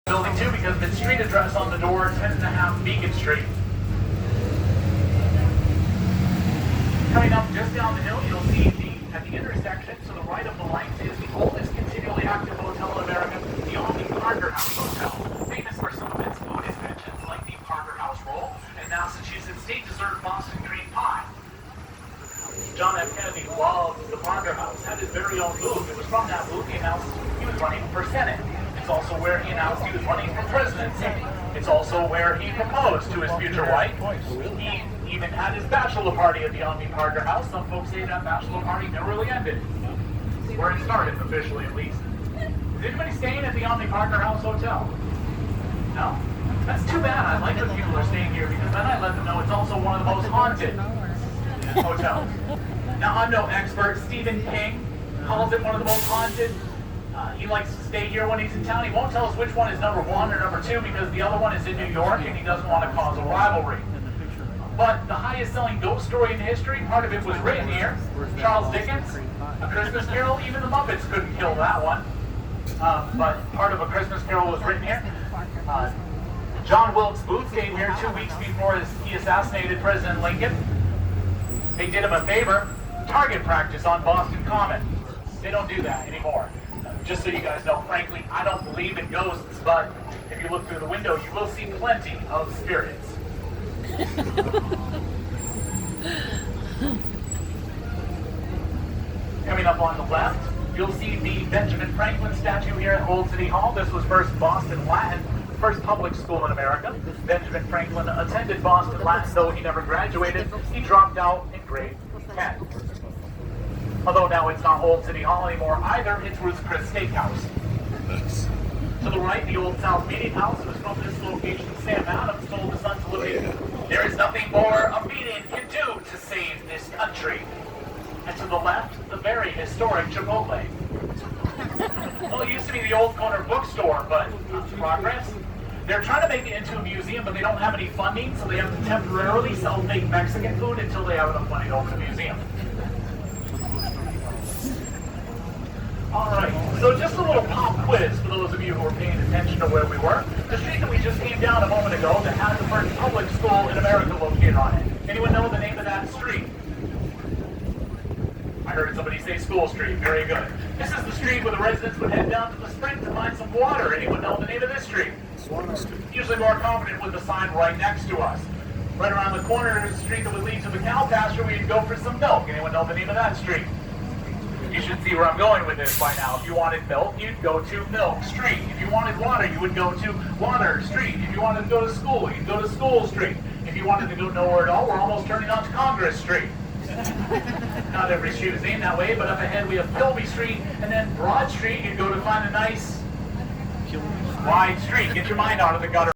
Building 2 because of its street address on the door, 10.5 Beacon Street. Coming up just down the hill, you'll see at the intersection to the right of the lights is the oldest continually active hotel in America, the Omni Parker House Hotel. Famous for some of its food inventions like the Parker House Roll and Massachusetts State Dessert Boston Cream Pie. John F. Kennedy loved the Parker House, had his very own booth. It was from that booth he announced he was running for Senate. It's also where he announced he was running for presidency. It's also where he proposed to his future wife. He even had his bachelor party at the Omni Parker House. Some folks say that bachelor party never really ended. Where it started, officially at least. Is anybody staying at the Omni Parker House Hotel? No? That's too bad. I like when people are staying here because then I let them know it's also one of the most haunted hotels. Now, I'm no expert. Stephen King calls it one of the most haunted. He likes to stay here when he's in town. He won't tell us which one is number 1 or number 2 because the other one is in New York and he doesn't want to cause a rivalry. But the highest selling ghost story in history, part of it was written here. Charles Dickens, A Christmas Carol, even the Muppets couldn't kill that one. But part of A Christmas Carol was written here. John Wilkes Booth came here 2 weeks before he assassinated President Lincoln. They did him a favor, target practice on Boston Common. They don't do that anymore. Just so you guys know, frankly, I don't believe in ghosts, but if you look through the window, you will see plenty of spirits. Coming up on the left, you'll see the Benjamin Franklin statue here at Old City Hall. This was first Boston Latin, first public school in America. Benjamin Franklin attended Boston Latin, though he never graduated. He dropped out in grade 10. Although now it's not Old City Hall anymore either, it's Ruth's Chris Steakhouse. To the right, the Old South Meeting House was from this location. Sam Adams told the Sun-Saluting, "There is nothing more a meeting can do to save this country." And to the left, the very historic Chipotle. Well, it used to be the old corner bookstore, but progress. They're trying to make it into a museum, but they don't have any funding, so they have to temporarily sell fake Mexican food until they have enough money to open a museum. Alright, so just a little pop quiz for those of you who are paying attention to where we were. The street that we just came down a moment ago that had the first public school in America located on it. Anyone know the name of that street? I heard somebody say School Street. Very good. This is the street where the residents would head down to the spring to find some water. Anyone know the name of this street? Swan Street. Usually more confident with the sign right next to us. Right around the corner is the street that would lead to the cow pasture where you'd go for some milk. Anyone know the name of that street? You should see where I'm going with this by now. If you wanted milk, you'd go to Milk Street. If you wanted water, you would go to Water Street. If you wanted to go to school, you'd go to School Street. If you wanted to go nowhere at all, we're almost turning on to Congress Street. Not every street is named that way, but up ahead we have Kilby Street, and then Broad Street. You'd go to find a nice wide street. Get your mind out of the gutter.